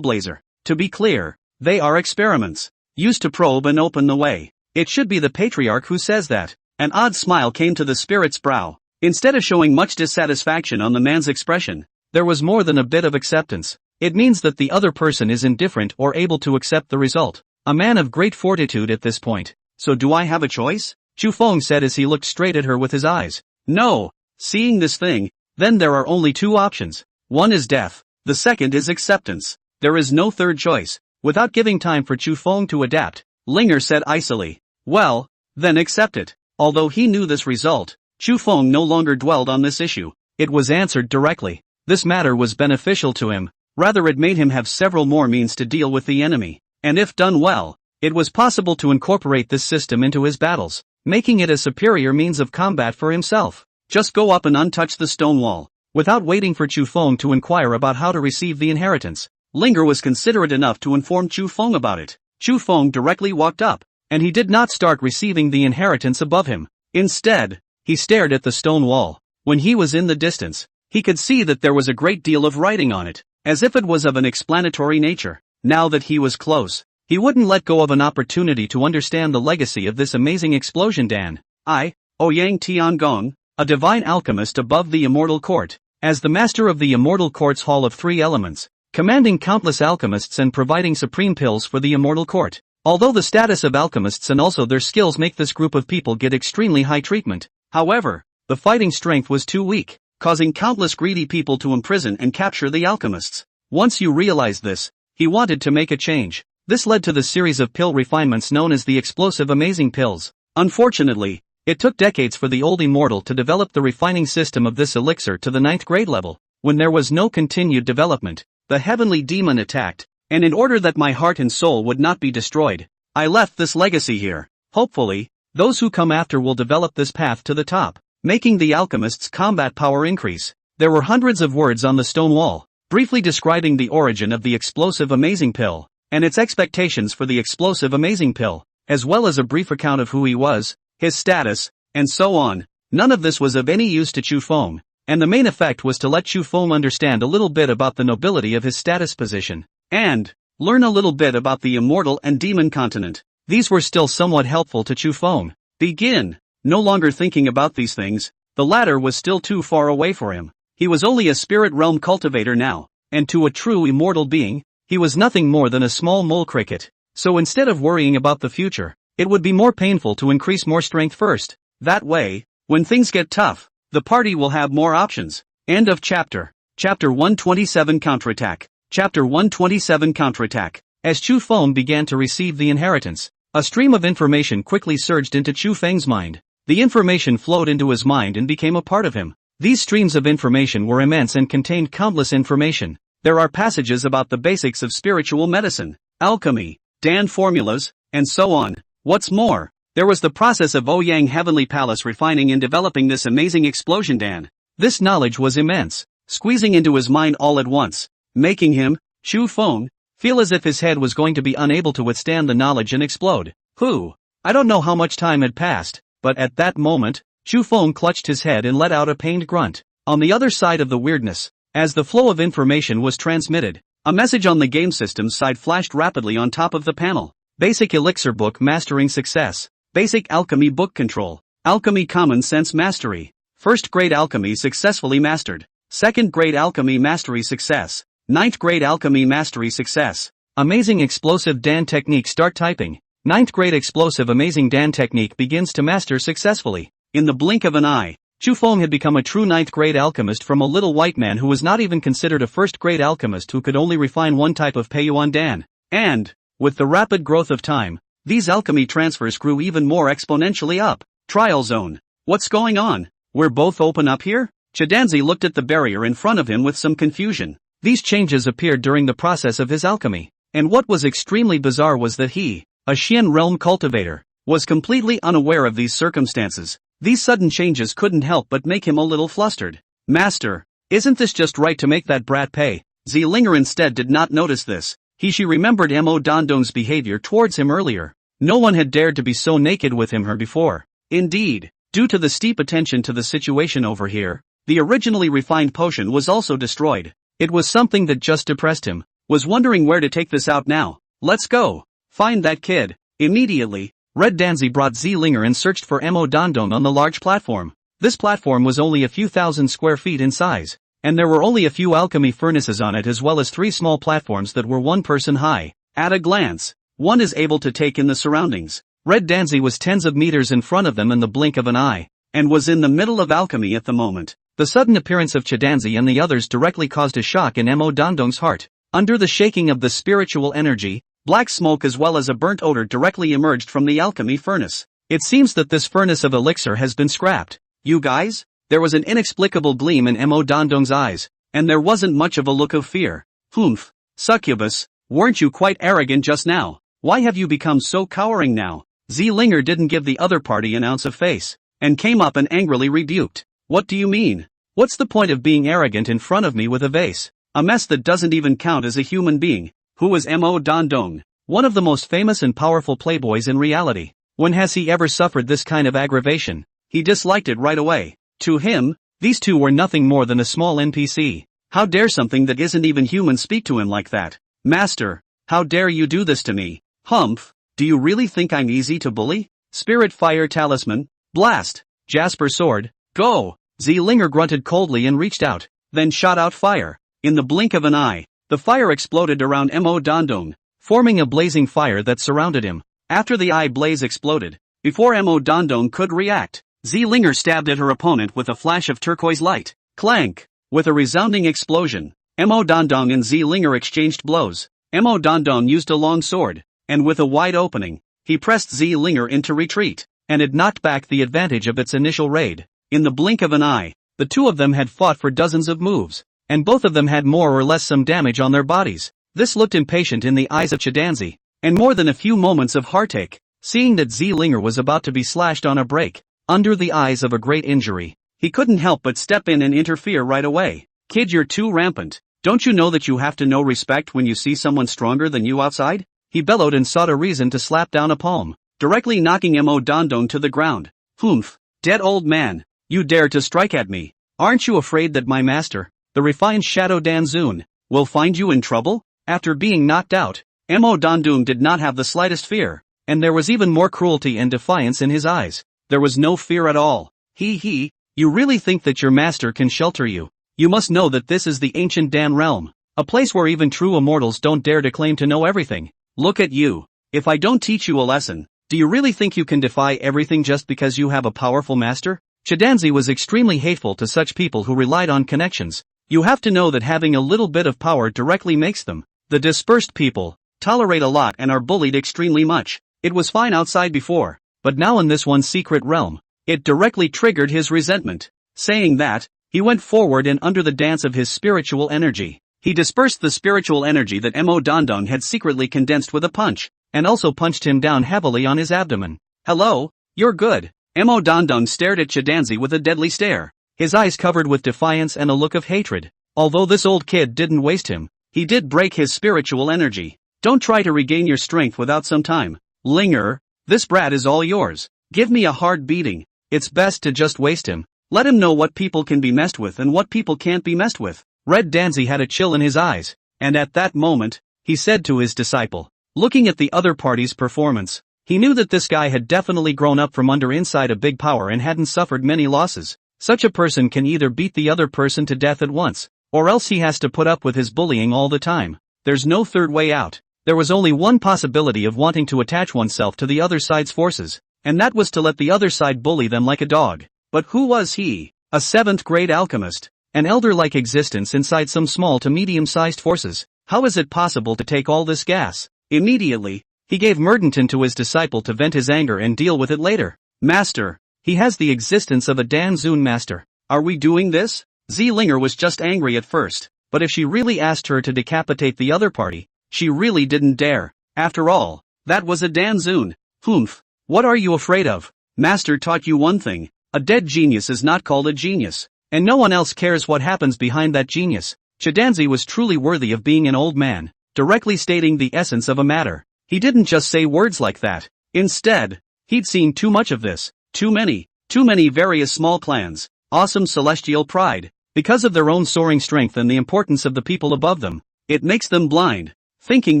Blazer. To be clear, they are experiments, used to probe and open the way. It should be the patriarch who says that. An odd smile came to the spirit's brow. Instead of showing much dissatisfaction on the man's expression, there was more than a bit of acceptance. It means that the other person is indifferent or able to accept the result. A man of great fortitude at this point. So do I have a choice? Chu Feng said as he looked straight at her with his eyes. No. Seeing this thing, then there are only two options. One is death. The second is acceptance. There is no third choice. Without giving time for Chu Feng to adapt, Linger said icily. Well, then accept it. Although he knew this result, Chu Feng no longer dwelled on this issue. It was answered directly. This matter was beneficial to him. Rather, it made him have several more means to deal with the enemy. And if done well, it was possible to incorporate this system into his battles, making it a superior means of combat for himself. Just go up and untouch the stone wall. Without waiting for Chu Feng to inquire about how to receive the inheritance, Linger was considerate enough to inform Chu Feng about it. Chu Feng directly walked up, and he did not start receiving the inheritance above him. Instead, he stared at the stone wall. When he was in the distance, he could see that there was a great deal of writing on it, as if it was of an explanatory nature. Now that he was close, he wouldn't let go of an opportunity to understand the legacy of this amazing explosion. Dan, Ouyang Tiangong, a divine alchemist above the immortal court, as the master of the immortal court's hall of three elements, commanding countless alchemists and providing supreme pills for the immortal court. Although the status of alchemists and also their skills make this group of people get extremely high treatment, however, the fighting strength was too weak, causing countless greedy people to imprison and capture the alchemists. Once you realized this, he wanted to make a change. This led to the series of pill refinements known as the explosive amazing pills. Unfortunately, it took decades for the old immortal to develop the refining system of this elixir to the 9th grade level. When there was no continued development, the heavenly demon attacked, and in order that my heart and soul would not be destroyed, I left this legacy here. Hopefully, those who come after will develop this path to the top, making the alchemist's combat power increase. There were hundreds of words on the stone wall, briefly describing the origin of the explosive amazing pill, and its expectations for the explosive amazing pill, as well as a brief account of who he was, his status, and so on. None of this was of any use to Chu Feng, and the main effect was to let Chu Feng understand a little bit about the nobility of his status position, and learn a little bit about the immortal and demon continent. These were still somewhat helpful to Chu Feng. Begin. No longer thinking about these things, the latter was still too far away for him. He was only a spirit realm cultivator now, and to a true immortal being, he was nothing more than a small mole cricket. So instead of worrying about the future, it would be more painful to increase more strength first. That way, when things get tough, the party will have more options. End of chapter. Chapter 127 Counterattack. Chapter 127 Counterattack. As Chu Feng began to receive the inheritance, a stream of information quickly surged into Chu Feng's mind. The information flowed into his mind and became a part of him. These streams of information were immense and contained countless information. There are passages about the basics of spiritual medicine, alchemy, Dan formulas, and so on. What's more, there was the process of Ouyang Heavenly Palace refining and developing this amazing explosion Dan. This knowledge was immense, squeezing into his mind all at once, making him, Chu Feng, feel as if his head was going to be unable to withstand the knowledge and explode. I don't know how much time had passed, but at that moment, Chu Feng clutched his head and let out a pained grunt. On the other side of the weirdness, as the flow of information was transmitted, a message on the game system's side flashed rapidly on top of the panel. Basic Elixir Book Mastering Success. Basic Alchemy Book Control. Alchemy Common Sense Mastery. First Grade Alchemy Successfully Mastered. Second Grade Alchemy Mastery Success. 9th Grade Alchemy Mastery Success. Amazing Explosive Dan Technique. Start typing. 9th Grade Explosive Amazing Dan Technique begins to master successfully. In the blink of an eye, Chu Feng had become a true 9th grade alchemist from a little white man who was not even considered a 1st grade alchemist who could only refine one type of Peiyuan Dan. And, with the rapid growth of time, these alchemy transfers grew even more exponentially up. Trial zone. What's going on? We're both open up here? Chidanzi looked at the barrier in front of him with some confusion. These changes appeared during the process of his alchemy, and what was extremely bizarre was that he, a Xian realm cultivator, was completely unaware of these circumstances. These sudden changes couldn't help but make him a little flustered. Master, isn't this just right to make that brat pay? Zilinger instead did not notice this. She remembered Mo Dandong's behavior towards him earlier. No one had dared to be so naked with him before. Indeed, due to the steep attention to the situation over here, the originally refined potion was also destroyed. It was something that just depressed him. Was wondering where to take this out now. Let's go. Find that kid. Immediately, Red Danzi brought Zlinger and searched for Mo Dondong on the large platform. This platform was only a few thousand square feet in size, and there were only a few alchemy furnaces on it as well as 3 small platforms that were 1 person high. At a glance, one is able to take in the surroundings. Red Danzi was tens of meters in front of them in the blink of an eye, and was in the middle of alchemy at the moment. The sudden appearance of Chidanzi and the others directly caused a shock in Mo Dondong's heart. Under the shaking of the spiritual energy, black smoke as well as a burnt odor directly emerged from the alchemy furnace. It seems that this furnace of elixir has been scrapped. You guys? There was an inexplicable gleam in Mo Dondong's eyes, and there wasn't much of a look of fear. Humph, succubus, weren't you quite arrogant just now? Why have you become so cowering now? Zlinger didn't give the other party an ounce of face, and came up and angrily rebuked. What do you mean? What's the point of being arrogant in front of me with a vase? A mess that doesn't even count as a human being. Who is Mo Dondong? One of the most famous and powerful playboys in reality. When has he ever suffered this kind of aggravation? He disliked it right away. To him, these two were nothing more than a small NPC. How dare something that isn't even human speak to him like that? Master, how dare you do this to me? Humph, do you really think I'm easy to bully? Spirit Fire Talisman, Blast, Jasper Sword, go! Zlinger grunted coldly and reached out, then shot out fire. In the blink of an eye, the fire exploded around Mo Dondong, forming a blazing fire that surrounded him. After the eye blaze exploded, before Mo Dondong could react, Zlinger stabbed at her opponent with a flash of turquoise light. Clank! With a resounding explosion, Mo Dondong and Zlinger exchanged blows. Mo Dondong used a long sword, and with a wide opening, he pressed Zlinger into retreat, and it knocked back the advantage of its initial raid. In the blink of an eye, the two of them had fought for dozens of moves, and both of them had more or less some damage on their bodies. This looked impatient in the eyes of Chidanzi, and more than a few moments of heartache, seeing that Zlinger was about to be slashed on a break. Under the eyes of a great injury, he couldn't help but step in and interfere right away. Kid, you're too rampant. Don't you know that you have to know respect when you see someone stronger than you outside? He bellowed and sought a reason to slap down a palm, directly knocking Mo Dondong to the ground. Humph, dead old man, you dare to strike at me. Aren't you afraid that my master, the refined Shadow Danzun, will find you in trouble? After being knocked out, Mo Dondong did not have the slightest fear, and there was even more cruelty and defiance in his eyes. There was no fear at all. You really think that your master can shelter you? You must know that this is the ancient Dan realm, a place where even true immortals don't dare to claim to know everything. Look at you. If I don't teach you a lesson, do you really think you can defy everything just because you have a powerful master? Chidanzi was extremely hateful to such people who relied on connections. You have to know that having a little bit of power directly makes them, the dispersed people, tolerate a lot and are bullied extremely much. It was fine outside before, but now in this one secret realm, it directly triggered his resentment. Saying that, he went forward and under the dance of his spiritual energy, he dispersed the spiritual energy that Mo Dondong had secretly condensed with a punch, and also punched him down heavily on his abdomen. Hello, you're good. Mo Dondong stared at Chidanzi with a deadly stare, his eyes covered with defiance and a look of hatred. Although this old kid didn't waste him, he did break his spiritual energy. Don't try to regain your strength without some time. Linger, this brat is all yours. Give me a hard beating. It's best to just waste him. Let him know what people can be messed with and what people can't be messed with. Red Danzi had a chill in his eyes, and at that moment, he said to his disciple, looking at the other party's performance, he knew that this guy had definitely grown up from under inside a big power and hadn't suffered many losses. Such a person can either beat the other person to death at once, or else he has to put up with his bullying all the time. There's no third way out. There was only one possibility of wanting to attach oneself to the other side's forces, and that was to let the other side bully them like a dog. But who was he? A 7th grade alchemist, an elder-like existence inside some small to medium-sized forces. How is it possible to take all this gas? Immediately, he gave Merdenton to his disciple to vent his anger and deal with it later. Master, he has the existence of a Danzun master. Are we doing this? Zlinger was just angry at first, but if she really asked her to decapitate the other party, she really didn't dare. After all, that was a Danzun. Humph, what are you afraid of? Master taught you one thing. A dead genius is not called a genius, and no one else cares what happens behind that genius. Chidanzi was truly worthy of being an old man, directly stating the essence of a matter. He didn't just say words like that. Instead, he'd seen too much of this, too many various small clans, awesome celestial pride, because of their own soaring strength and the importance of the people above them. It makes them blind, thinking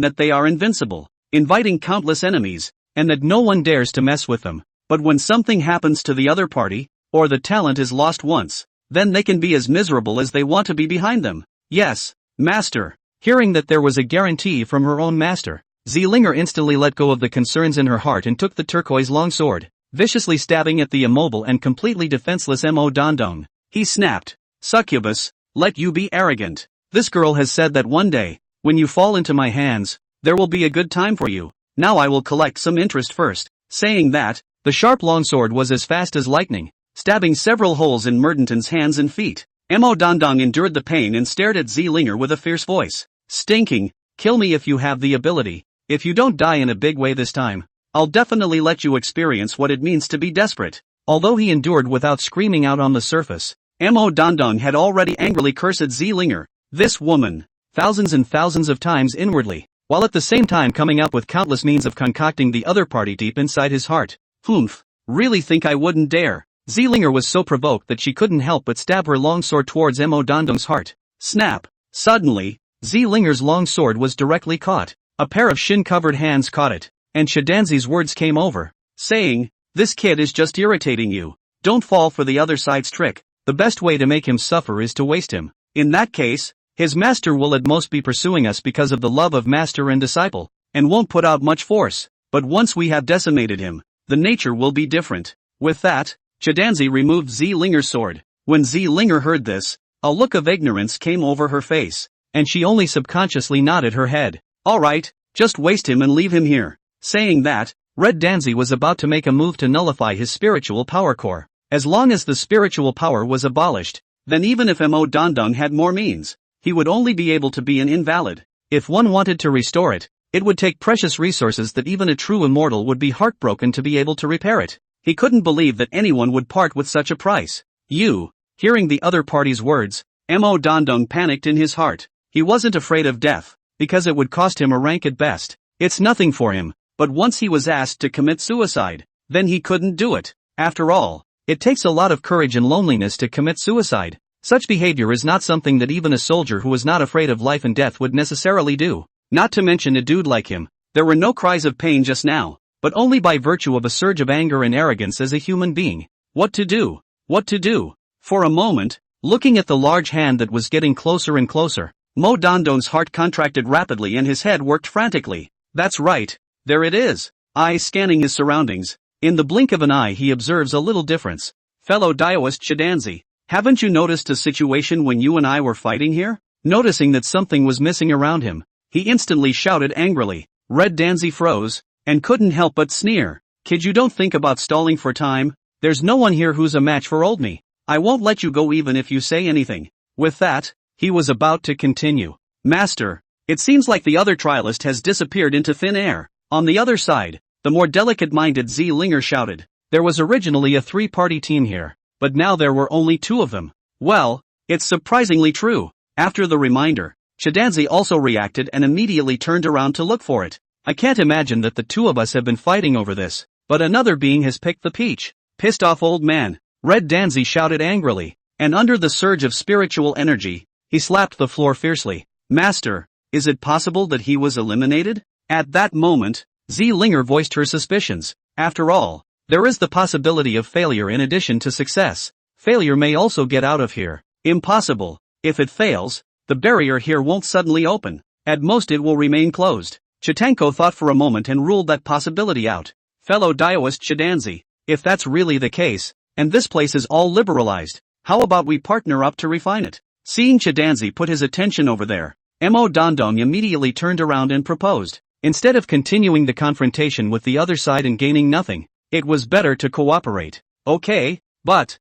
that they are invincible, inviting countless enemies, and that no one dares to mess with them. But when something happens to the other party, or the talent is lost once, then they can be as miserable as they want to be behind them. Yes, master. Hearing that there was a guarantee from her own master, Zeelinger instantly let go of the concerns in her heart and took the turquoise longsword, viciously stabbing at the immobile and completely defenseless Mo Dondong. He snapped, "Succubus, let you be arrogant. This girl has said that one day, when you fall into my hands, there will be a good time for you. Now I will collect some interest first." Saying that, the sharp longsword was as fast as lightning, stabbing several holes in Merdenton's hands and feet. Mo Dondong endured the pain and stared at Zeelinger with a fierce voice. "Stinking, kill me if you have the ability. If you don't die in a big way this time, I'll definitely let you experience what it means to be desperate." Although he endured without screaming out on the surface, Mo Dondong had already angrily cursed Zeelinger, this woman, thousands and thousands of times inwardly, while at the same time coming up with countless means of concocting the other party deep inside his heart. "Humph, really think I wouldn't dare?" Zeelinger was so provoked that she couldn't help but stab her long sword towards Mo Dondong's heart. Snap! Suddenly, Zeelinger's long sword was directly caught. A pair of shin-covered hands caught it, and Shadanzi's words came over, saying, "This kid is just irritating you. Don't fall for the other side's trick. The best way to make him suffer is to waste him. In that case, his master will at most be pursuing us because of the love of master and disciple, and won't put out much force. But once we have decimated him, the nature will be different." With that, Shadanzi removed Zeelinger's sword. When Zeelinger heard this, a look of ignorance came over her face, and she only subconsciously nodded her head. "Alright, just waste him and leave him here." Saying that, Red Danzi was about to make a move to nullify his spiritual power core. As long as the spiritual power was abolished, then even if Mo Dondong had more means, he would only be able to be an invalid. If one wanted to restore it, it would take precious resources that even a true immortal would be heartbroken to be able to repair it. He couldn't believe that anyone would part with such a price. Hearing the other party's words, Mo Dondong panicked in his heart. He wasn't afraid of death, because it would cost him a rank at best. It's nothing for him, but once he was asked to commit suicide, then he couldn't do it. After all, it takes a lot of courage and loneliness to commit suicide. Such behavior is not something that even a soldier who is not afraid of life and death would necessarily do. Not to mention a dude like him. There were no cries of pain just now, but only by virtue of a surge of anger and arrogance as a human being. What to do? What to do? For a moment, looking at the large hand that was getting closer and closer, Mo Dondong's heart contracted rapidly and his head worked frantically. That's right, there it is. Eyes scanning his surroundings. In the blink of an eye he observes a little difference. "Fellow Daoist Shadanzi, haven't you noticed a situation when you and I were fighting here?" Noticing that something was missing around him, he instantly shouted angrily. Red Danzi froze, and couldn't help but sneer. "Kid, you don't think about stalling for time? There's no one here who's a match for old me. I won't let you go even if you say anything." With that, he was about to continue. "Master, it seems like the other trialist has disappeared into thin air." On the other side, the more delicate-minded Zeelinger shouted, "There was originally a three-party team here, but now there were only two of them." Well, it's surprisingly true. After the reminder, Shadanzi also reacted and immediately turned around to look for it. "I can't imagine that the two of us have been fighting over this, but another being has picked the peach." "Pissed off old man," Red Danzi shouted angrily, and under the surge of spiritual energy, he slapped the floor fiercely. "Master, is it possible that he was eliminated?" At that moment, Zeelinger voiced her suspicions. After all, there is the possibility of failure in addition to success. Failure may also get out of here. Impossible. If it fails, the barrier here won't suddenly open. At most it will remain closed. Chitanko thought for a moment and ruled that possibility out. "Fellow Daoist Shadanzi, if that's really the case, and this place is all liberalized, how about we partner up to refine it?" Seeing Shadanzi put his attention over there, Mo Dondong immediately turned around and proposed. Instead of continuing the confrontation with the other side and gaining nothing, it was better to cooperate. "Okay, but,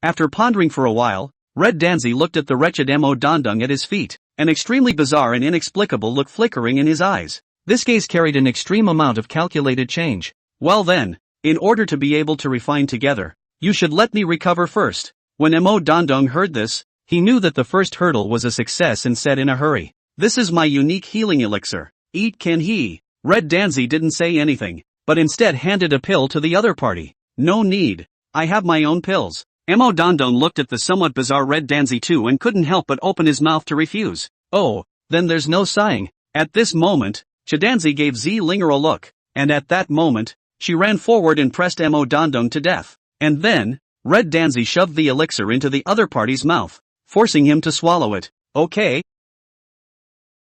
After pondering for a while, Red Danzi looked at the wretched Mo Dondong at his feet, an extremely bizarre and inexplicable look flickering in his eyes. This gaze carried an extreme amount of calculated change. "Well then, in order to be able to refine together, you should let me recover first." When Mo Dondong heard this, he knew that the first hurdle was a success and said in a hurry, "This is my unique healing elixir. Eat can he." Red Danzi didn't say anything, but instead handed a pill to the other party. "No need. I have my own pills." Mo Dondong looked at the somewhat bizarre Red Danzi too and couldn't help but open his mouth to refuse. "Oh, then there's no sighing. At this moment, Chidanzi gave Linger a look, and at that moment, she ran forward and pressed Mo Dandong to death. And then, Red Danzi shoved the elixir into the other party's mouth, forcing him to swallow it. Okay,